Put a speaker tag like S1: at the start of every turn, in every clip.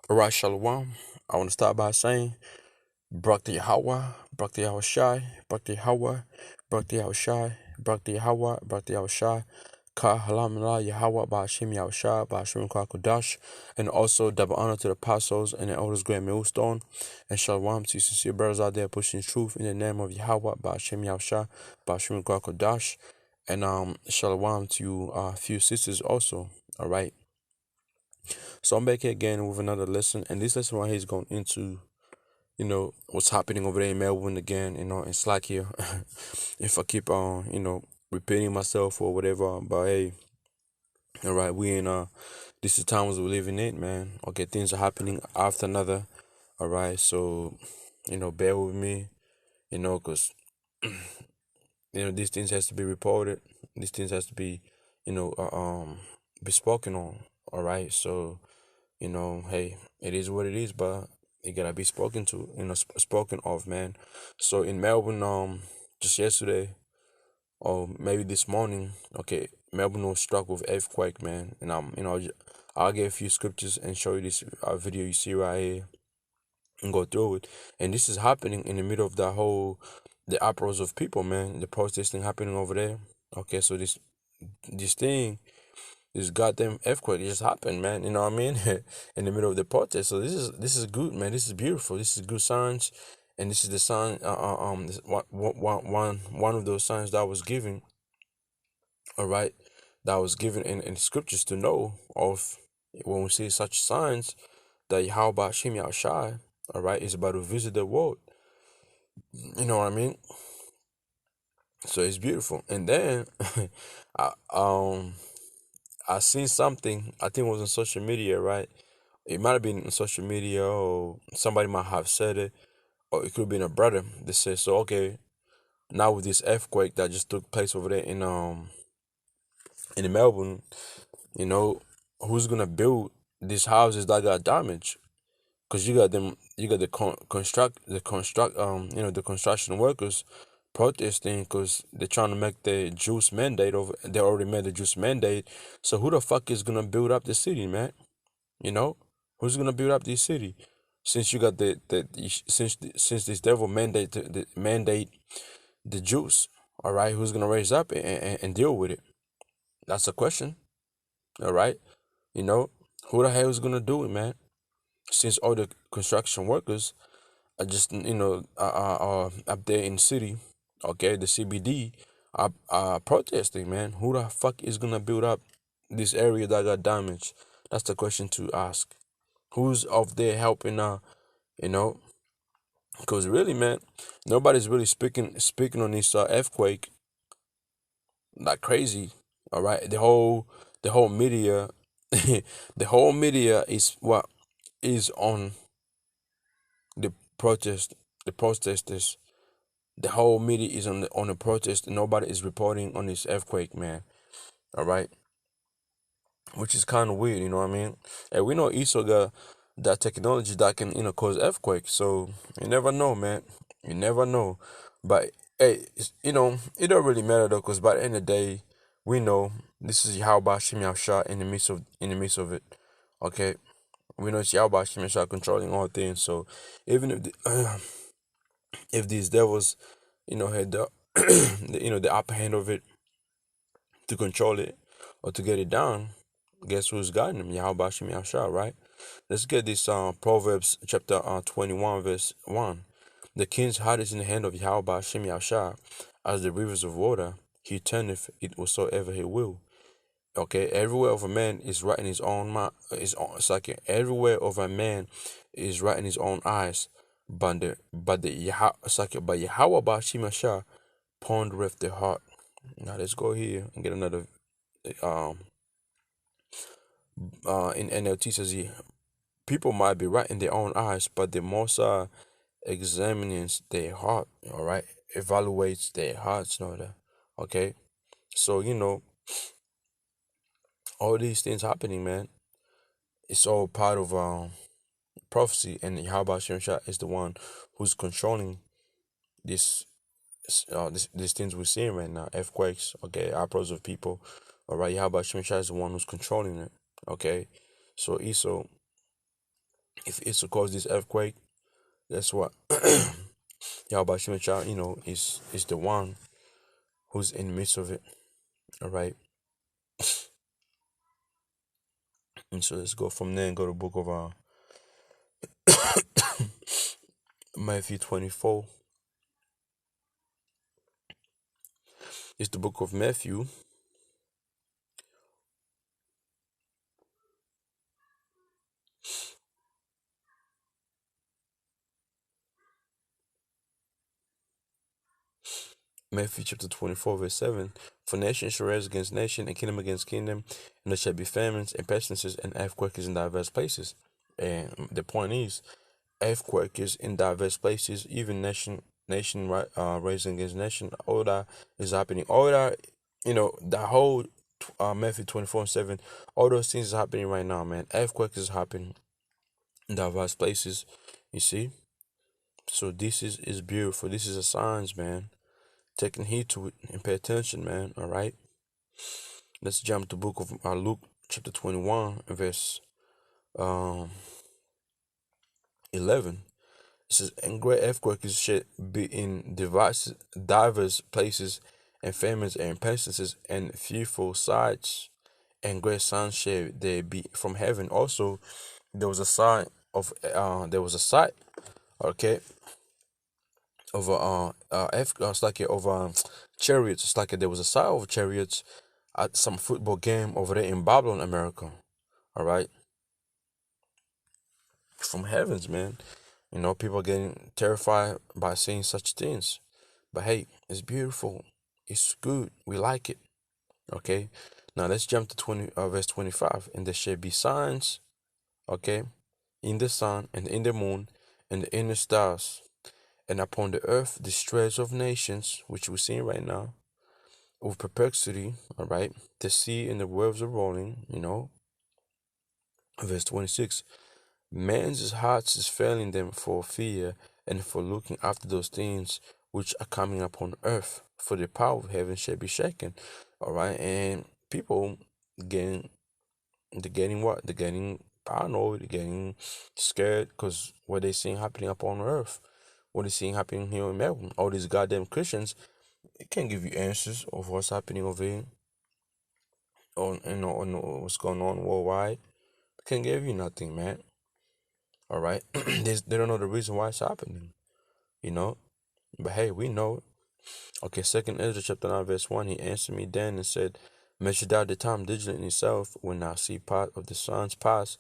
S1: Alright, Shalom. I want to start by saying, Brak Yahweh, Brak Yahweh Shai, Brak Yahweh, Brak Yahweh Shai, Brak Yahweh, Brak Yahweh Shai, Ka Halamala Yahweh, Ba'ashim Yahweh Shai, Ba'ashim Kodash, and also double honor to the apostles and the elders, great millstone, and Shalom to you sincere brothers out there pushing truth in the name of Yahweh, Ba'ashim Yahweh Shai, Ba'ashim Kodash, and Shalom to you, few sisters also. Alright. So I'm back here again with another lesson, and this lesson right here is going into, what's happening over there in Melbourne again, in Slack here. If I keep on, repeating myself or whatever, but hey, all right, we in this is the times we're living in, man. Okay, things are happening after another. All right, so bear with me, cause these things has to be reported. These things has to be, you know, uh, um, be spoken on. All right, so hey, it is what it is, but it gotta be spoken to, spoken of, man. So in Melbourne, just yesterday, or maybe this morning, okay, Melbourne was struck with earthquake, man. And I'll get a few scriptures and show you this video you see right here and go through it. And this is happening in the middle of the uproars of people, man. The protesting happening over there. Okay, so this thing, this goddamn earthquake just happened, man. You know what I mean? In the middle of the protest. So this is good, man. This is beautiful. This is good signs, and this is the sign. One of those signs that was given. All right, that was given in scriptures to know of when we see such signs that Yahweh Shem Yahushai, all right, is about to visit the world. You know what I mean? So it's beautiful. And then, I I seen something. I think it was on social media, right? It might have been on social media, or somebody might have said it, or it could have been a brother that said, "So okay, now with this earthquake that just took place over there in Melbourne, you know, who's gonna build these houses that got damaged? Because you got the construction workers protesting because they're trying to make the juice mandate over. They already made the juice mandate. So who the fuck is gonna build up the city, man? You know, who's gonna build up this city? Since you got since this devil mandate the Jews, all right, who's gonna raise up and deal with it? That's the question, all right. Who the hell is gonna do it, man? Since all the construction workers are just up there in the city, okay, the CBD are protesting, man. Who the fuck is gonna build up this area that got damaged? That's the question to ask. Who's of there helping you know because really, man, nobody's really speaking on this earthquake like crazy. All right, the whole media the whole media is what is on the protest the protesters. The whole media is on the protest, and nobody is reporting on this earthquake, man. All right, which is kind of weird, you know what I mean? And we know Esau got that technology that can, cause earthquakes. So you never know, man. You never know. But hey, it don't really matter though, cause by the end of the day, we know this is Yahweh Shem shot in the midst of it. Okay, we know it's Yahweh Shem shot controlling all things. So even if these devils, had the upper hand of it to control it or to get it down, guess who's guiding them? Yahweh Shem Yahshua, right? Let's get this Proverbs chapter 21 verse 1. The king's heart is in the hand of Yahweh Shem Yahshua, as the rivers of water. He turneth it whatsoever he will. Okay, everywhere of a man is right in his own mind. It's like everywhere of a man is right in his own eyes. But Yahweh Bashim Yahshua pondereth the heart. Now let's go here and get another um in NLT says here, people might be right in their own eyes, but the Most examines their heart, all right, evaluates their hearts, know that, okay. So all these things happening, man, it's all part of prophecy, and Yahweh Shem Shah is the one who's controlling this these things we're seeing right now, earthquakes, okay, uproars of people, all right. Yahweh Shem Shah is the one who's controlling it, okay. So Esau If it's to cause this earthquake, that's what Yahweh Shemachah, is the one who's in the midst of it. All right. And so let's go from there and go to the book of Matthew 24. It's the book of Matthew chapter 24, verse 7. For nation shall rise against nation, and kingdom against kingdom, and there shall be famines and pestilences and earthquakes in diverse places. And the point is, earthquakes in diverse places, even nation rising against nation. All that is happening. All that, the whole Matthew 24 and 7, all those things is happening right now, man. Earthquakes is happening in diverse places, you see. So this is beautiful. This is a signs, man. Taking heed to it and pay attention, man. All right. Let's jump to the book of Luke, chapter 21, verse um 11. It says, and great earthquakes should be in diverse places, and famines and pestilences, and fearful sights, and great signs shall they be from heaven. Also, there was a sign of there was a sight, okay, of it's like of chariots. It's like there was a sight of chariots at some football game over there in Babylon, America. All right, from heavens, man. People getting terrified by seeing such things. But hey, it's beautiful. It's good. We like it. Okay. Now let's jump to verse 25. And there shall be signs, okay, in the sun and in the moon and in the stars, and upon the earth distress of nations, which we're seeing right now, of perplexity, all right. The sea and the waves are rolling. Verse 26. Man's hearts is failing them for fear and for looking after those things which are coming upon earth, for the power of heaven shall be shaken. All right, and people getting they're getting what? They're getting paranoid, they're getting scared because what they're seeing happening upon earth, what they're seeing happening here in Melbourne. All these goddamn Christians, they can't give you answers of what's happening over here on what's going on worldwide. They can't give you nothing, man. All right, they don't know the reason why it's happening, you know. But hey, we know. Okay, second Ezra chapter 9, verse 1, he answered me then and said, measure thou the time diligently yourself when thou see part of the suns pass,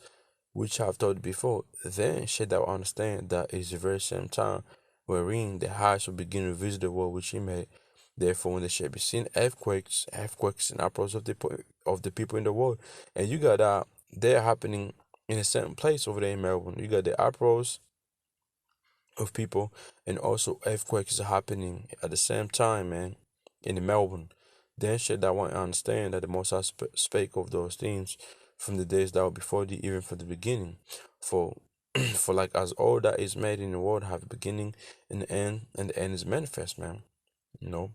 S1: which I have told thee before. Then shalt thou understand that it is the very same time wherein the highest will begin to visit the world which he made. Therefore, when there shall be seen earthquakes and uproars of the people in the world, and you got they're happening in a certain place over there in Melbourne. You got the uproars of people, and also earthquakes are happening at the same time, man, in Melbourne. Then shall thou want to understand that the Most High spake of those things from the days that were before thee, even from the beginning. For for like as all that is made in the world have a beginning and the end, and the end is manifest, man. You know,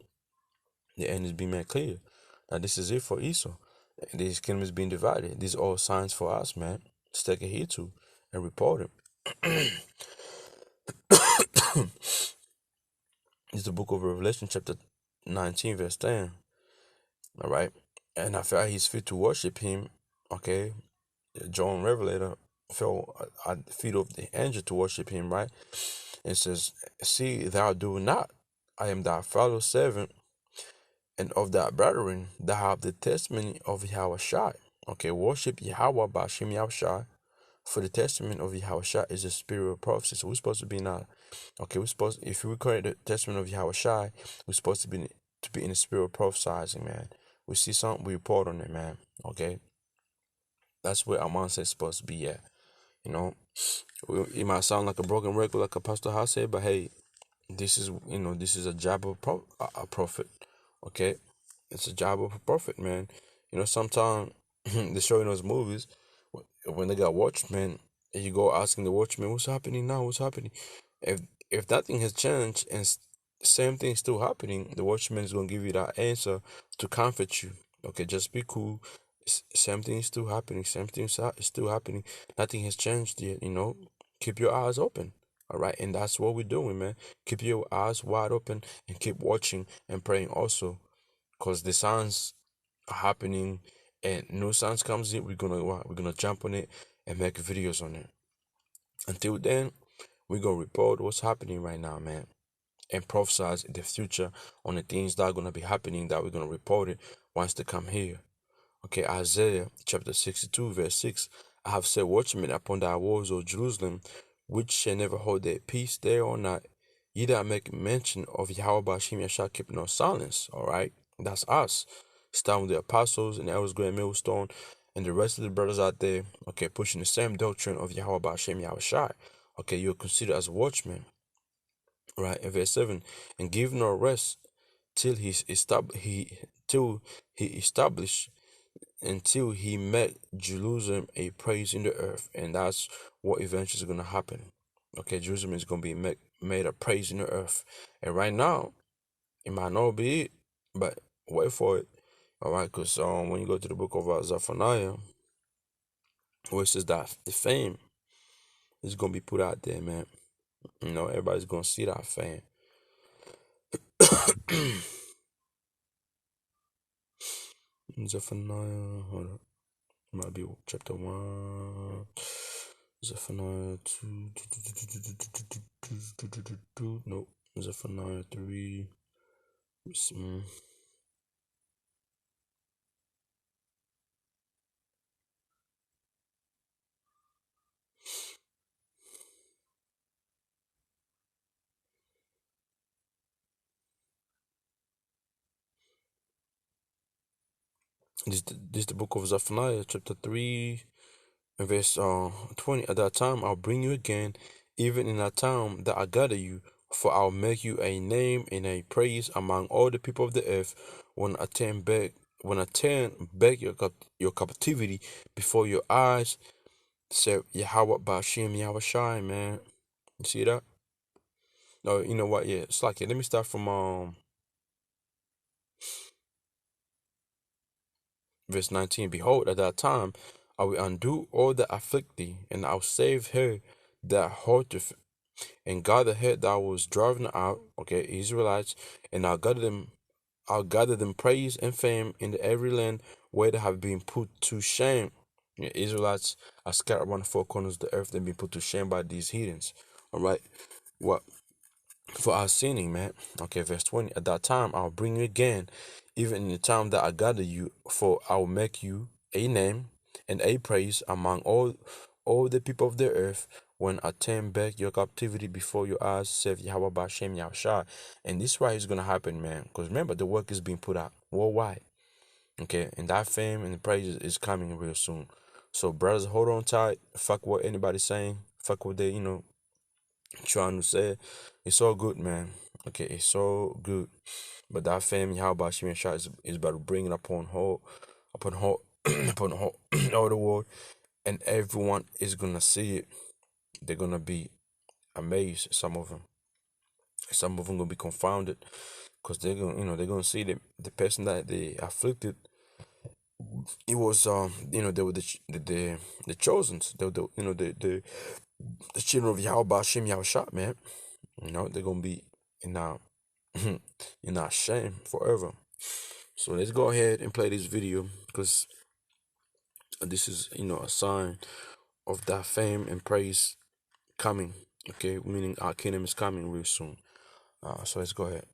S1: the end is being made clear. Now this is it for Esau. This kingdom is being divided. These are all signs for us, man. To take a heed to and report it. It's the book of Revelation, chapter 19, verse 10. All right. And after he's fit to worship him, okay, John Revelator fell at the feet of the angel to worship him, right? And says, see, thou do not. I am thy fellow servant and of thy brethren that have the testimony of Yahweh Shai. Okay, worship Yahweh by Shem Yahweh. For the testament of Yahweh Shai is a spirit of prophecy. So we're supposed to be not. Okay, if we record the testament of Yahweh Shai, we're supposed to be in the spirit of prophesizing, man. We see something, we report on it, man. Okay, that's where our mindset is supposed to be at. You know, it might sound like a broken record, like Apostle House said, but hey, this is a job of a prophet. Okay, it's a job of a prophet, man. Sometimes they show in those movies when they got watchmen, and you go asking the watchman, "What's happening now? What's happening?" If nothing has changed and same thing still happening, the watchman is gonna give you that answer to comfort you. Okay, just be cool. Same thing is still happening. Same thing is still happening. Nothing has changed yet. Keep your eyes open. All right, and that's what we're doing, man. Keep your eyes wide open and keep watching and praying also, cause the signs are happening, and new signs comes in. We're gonna jump on it and make videos on it. Until then, we're gonna report what's happening right now, man, and prophesize the future on the things that are gonna be happening, that we're gonna report it once they come here. Okay, Isaiah chapter 62, verse 6. I have set watchmen upon thy walls, O Jerusalem, which shall never hold their peace day or night. Ye that make mention of Yahweh Bashim shall keep no silence. All right, that's us. It's time with the apostles and the elders, Grand Millstone, and the rest of the brothers out there, okay, pushing the same doctrine of Yahweh Bashim Yahushai. Okay, you're considered as watchmen. Right, in verse 7, and give no rest till till he established until he met Jerusalem a praise in the earth. And that's what eventually is going to happen. Okay, Jerusalem is going to be made a praise in the earth. And right now, it might not be it, but wait for it. All right, because when you go to the book of Zephaniah, where it says that the fame is going to be put out there, man. Everybody's going to see that fame. Zephaniah, hold up. Might be chapter 1. Zephaniah 2. Nope. Zephaniah 3. This is the book of Zephaniah, chapter 3, and verse 20. At that time I'll bring you again, even in that time that I gather you, for I'll make you a name and a praise among all the people of the earth. When I turn back your captivity before your eyes, said Yahweh Bashim Yahushai, man. You see that? No, you know what? Yeah, it's like it. Let me start from verse 19. Behold, at that time I will undo all that afflict thee, and I'll save her that hurteth, and gather her that was driven out, okay, Israelites, and I'll gather them praise and fame in every land where they have been put to shame. Yeah, Israelites are scattered around the four corners of the earth, they've been put to shame by these heathens. All right, what? For our sinning, man. Okay, verse 20. At that time I'll bring you again, even in the time that I gather you, for I will make you a name and a praise among all the people of the earth, when I turn back your captivity before your eyes, saith Yahweh Bashem Yahushua. And this right is gonna happen, man. Because remember, the work is being put out worldwide. Okay, and that fame and the praise is coming real soon. So brothers, hold on tight. Fuck what anybody's saying. Fuck what they, trying to say. It's all good, man. Okay, it's so good. But that fame, how about Shimon Shah is about to bring it upon upon whole, upon whole, all the world, and everyone is gonna see it. They're gonna be amazed. Some of them gonna be confounded, because they're gonna see the person that they afflicted. It was they were the chosen. They were the children of Yahweh Bashim Yahushua, man. They're gonna be in our in our shame forever. So let's go ahead and play this video, because this is a sign of that fame and praise coming. Okay, meaning our kingdom is coming real soon. So let's go ahead.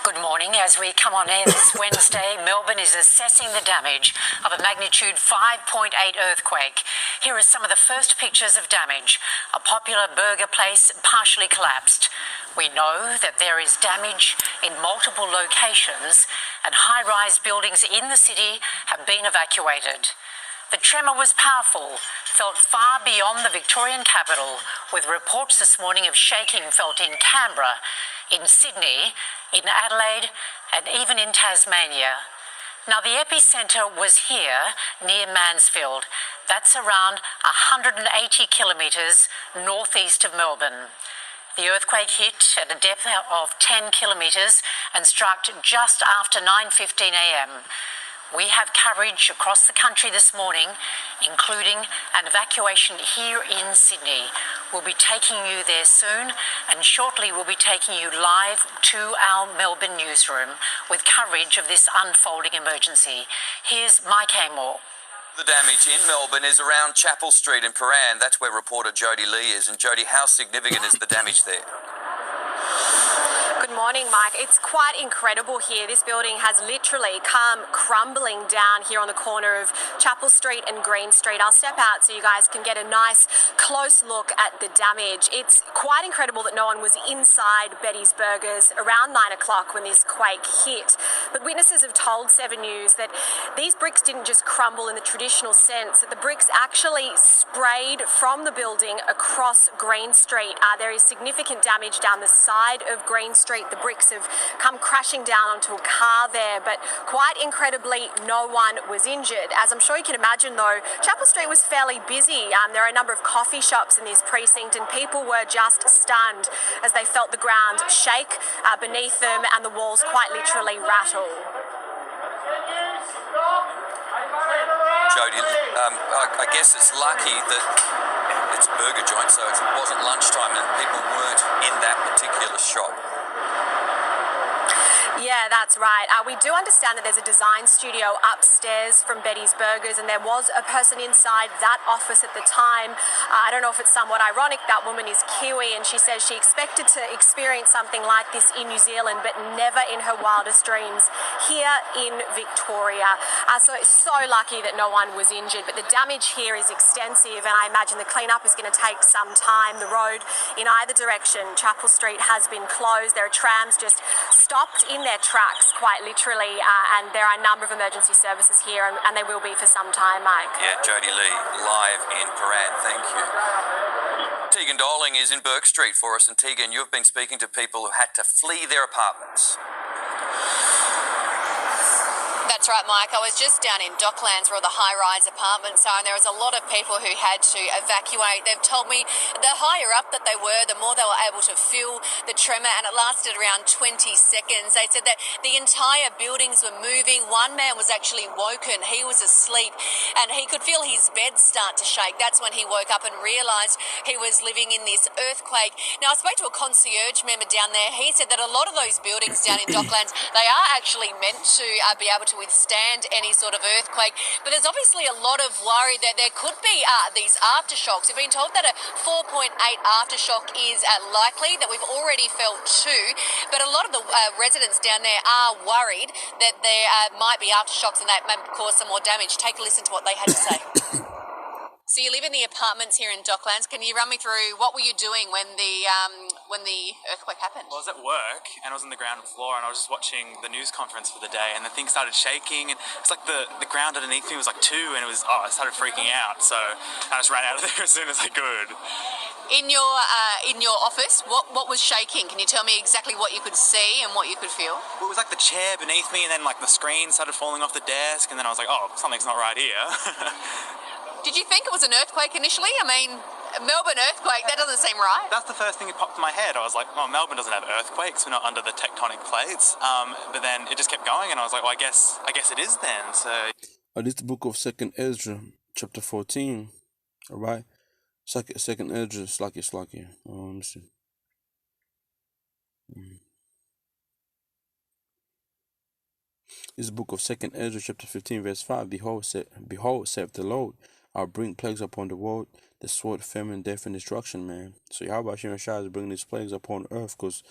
S2: Good morning. As we come on air this Wednesday, Melbourne is assessing the damage of a magnitude 5.8 earthquake. Here are some of the first pictures of damage. A popular burger place partially collapsed. We know that there is damage in multiple locations, and high-rise buildings in the city have been evacuated. The tremor was powerful, felt far beyond the Victorian capital, with reports this morning of shaking felt in Canberra, in Sydney, in Adelaide, and even in Tasmania. Now, the epicentre was here, near Mansfield. That's around 180 kilometres northeast of Melbourne. The earthquake hit at a depth of 10 kilometres and struck just after 9:15 a.m. We have coverage across the country this morning, including an evacuation here in Sydney. We'll be taking you there soon, and shortly we'll be taking you live to our Melbourne newsroom with coverage of this unfolding emergency. Here's Mike Amor.
S3: The damage in Melbourne is around Chapel Street in Paran. That's where reporter Jody Lee is. And Jody, how significant is the damage there?
S4: Good morning, Mike. It's quite incredible here. This building has literally come crumbling down here on the corner of Chapel Street and Green Street. I'll step out so you guys can get a nice close look at the damage. It's quite incredible that no one was inside Betty's Burgers around 9 o'clock when this quake hit. But witnesses have told 7 News that these bricks didn't just crumble in the traditional sense, that the bricks actually sprayed from the building across Green Street. There is significant damage down the side of Green Street. The bricks have come crashing down onto a car there, but quite incredibly, no one was injured. As I'm sure you can imagine, though, Chapel Street was fairly busy. There are a number of coffee shops in this precinct, and people were just stunned as they felt the ground shake beneath them and the walls quite literally rattle.
S3: Jody, I guess it's lucky that it's a burger joint, so it wasn't lunchtime and people weren't in that particular shop.
S4: Yeah, that's right. We do understand that there's a design studio upstairs from Betty's Burgers, and there was a person inside that office at the time. I don't know if it's somewhat ironic. That woman is Kiwi, and she says she expected to experience something like this in New Zealand, but never in her wildest dreams here in Victoria. So it's so lucky that no one was injured, but the damage here is extensive, and I imagine the cleanup is going to take some time. The road in either direction, Chapel Street, has been closed. There are trams just stopped in their tracks, quite literally, and there are a number of emergency services here, and they will be for some time, Mike.
S3: Yeah, Jody Lee, live in Paran. Thank you. Tegan Doling is in Burke Street for us, and Tegan, you've been speaking to people who had to flee their apartments.
S5: That's right, Mike. I was just down in Docklands where the high-rise apartments are, and there was a lot of people who had to evacuate. They've told me the higher up that they were, the more they were able to feel the tremor, and it lasted around 20 seconds. They said that the entire buildings were moving. One man was actually woken. He was asleep, and he could feel his bed start to shake. That's when he woke up and realised he was living in this earthquake. Now, I spoke to a concierge member down there. He said that a lot of those buildings down in Docklands, they are actually meant to be able to withstand any sort of earthquake, but there's obviously a lot of worry that there could be these aftershocks. We've been told that a 4.8 aftershock is likely, that we've already felt 2, but a lot of the residents down there are worried that there might be aftershocks and that may cause some more damage. Take a listen to what they had to say. So you live in the apartments here in Docklands. Can you run me through what were you doing when the earthquake happened?
S6: Well, I was at work and I was on the ground floor and I was just watching the news conference for the day, and the thing started shaking, and it's like the ground underneath me was like 2, and I started freaking out. So I just ran out of there as soon as I could.
S5: In your office, what was shaking? Can you tell me exactly what you could see and what you could feel?
S6: Well, it was like the chair beneath me, and then like the screen started falling off the desk, and then I was like, oh, something's not right here.
S5: Did you think it was an earthquake initially? I mean, Melbourne earthquake, that doesn't seem right.
S6: That's the first thing that popped in my head. I was like, oh, Melbourne doesn't have earthquakes. We're not under the tectonic plates. But then it just kept going, and I was like, well, I guess it is then. So
S1: This is the book of 2nd Ezra, chapter 14. All right? Second Ezra, Slacky. Let me see. This is the book of 2nd Ezra, chapter 15, verse 5. Behold, saith the Lord, I'll bring plagues upon the world, the sword, famine, death, and destruction, man. So Yahweh is bringing these plagues upon earth because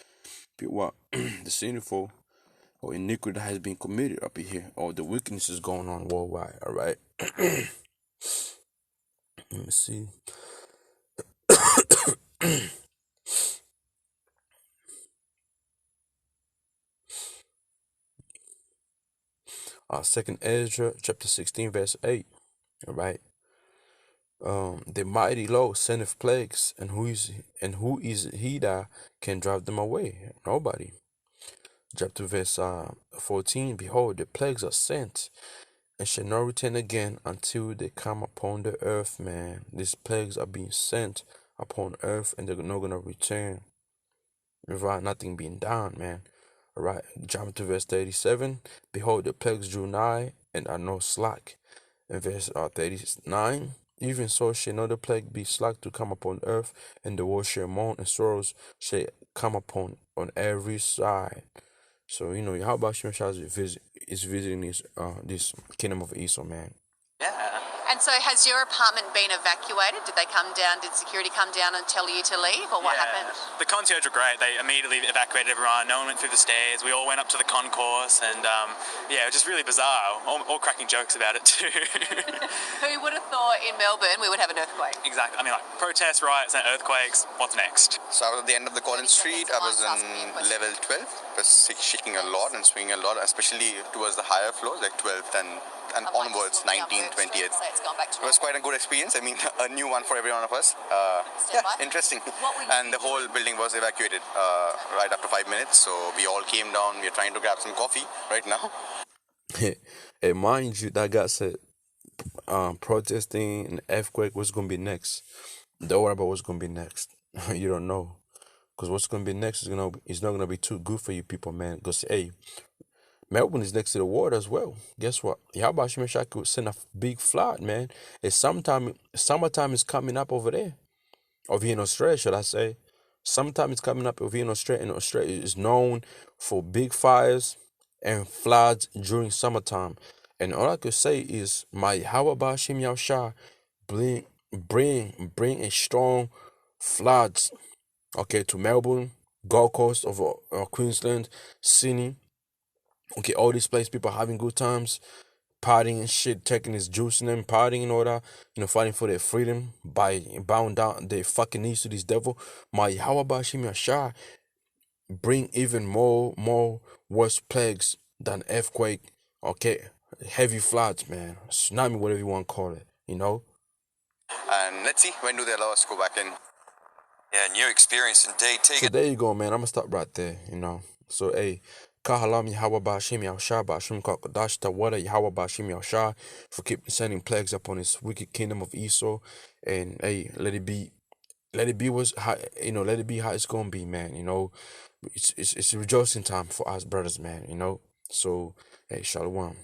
S1: what the sinful or iniquity that has been committed up here, or the wickedness is going on worldwide, all right? Let me see. 2nd Ezra, chapter 16, verse 8, all right? The mighty Lord sendeth plagues, and who is he that can drive them away? Nobody. Chapter verse 14, behold, the plagues are sent, and shall not return again until they come upon the earth, man. These plagues are being sent upon earth, and they're not going to return without nothing being done, man. All right, jump to verse 37. Behold, the plagues drew nigh, and are no slack. In verse 39, even so shall another plague be slack to come upon earth, and the world shall mourn, and sorrows shall come upon on every side. So, you know, how about Shimshai is visiting this kingdom of Esau, man.
S6: Yeah.
S5: And so has your apartment been evacuated? Did they come down? Did security come down and tell you to leave, or what happened?
S6: The concierge were great. They immediately evacuated everyone. No one went through the stairs. We all went up to the concourse, and yeah, it was just really bizarre. All cracking jokes about it too.
S5: Who would have thought in Melbourne we would have an earthquake?
S6: Exactly. I mean, like protests, riots, and earthquakes. What's next?
S7: So I was at the end of the Collins Street. I was in level 12. It was shaking a lot and swinging a lot, especially towards the higher floors, like 12th and onwards, 19th, 20th. It was quite a good experience. I mean, a new one for every one of us. Yeah, interesting. And the whole building was evacuated right after 5 minutes. So we all came down. We are trying to grab some coffee right now.
S1: And mind you, that guy said protesting and earthquake was gonna be next. Don't worry about what's gonna be next. You don't know, because what's gonna be next is not gonna be too good for you people, man. Because hey, Melbourne is next to the water as well. Guess what? How about Shimshai could send a big flood, man? It's summertime is coming up over there, over here in Australia, should I say? Summertime is coming up over here in Australia, and Australia is known for big fires and floods during summertime. And all I could say is, my how about Shim Yaosha bring a strong floods, okay, to Melbourne, Gold Coast of Queensland, Sydney. Okay, all these places, people having good times, partying and shit, taking his juice and them, partying and all that, you know, fighting for their freedom by bowing down their fucking knees to this devil. My how about Shim Yaosha bring even more worse plagues than earthquake, okay, heavy floods, man, tsunami, whatever you want to call it, you know.
S7: And let's see, when do they allow us to go back in?
S3: Yeah, new experience indeed.
S1: So
S3: Tegan,
S1: there you go, man. I'm gonna stop right there, you know. So hey, Kahalam Yahweh Bashim Yaosha Bashim Kakadash Tawada Yahweh Bashim Yaosha for keep sending plagues upon his wicked kingdom of Esau. And hey, let it be let it be how it's gonna be, man. You know, it's a rejoicing time for us brothers, man. You know, so hey, shalom.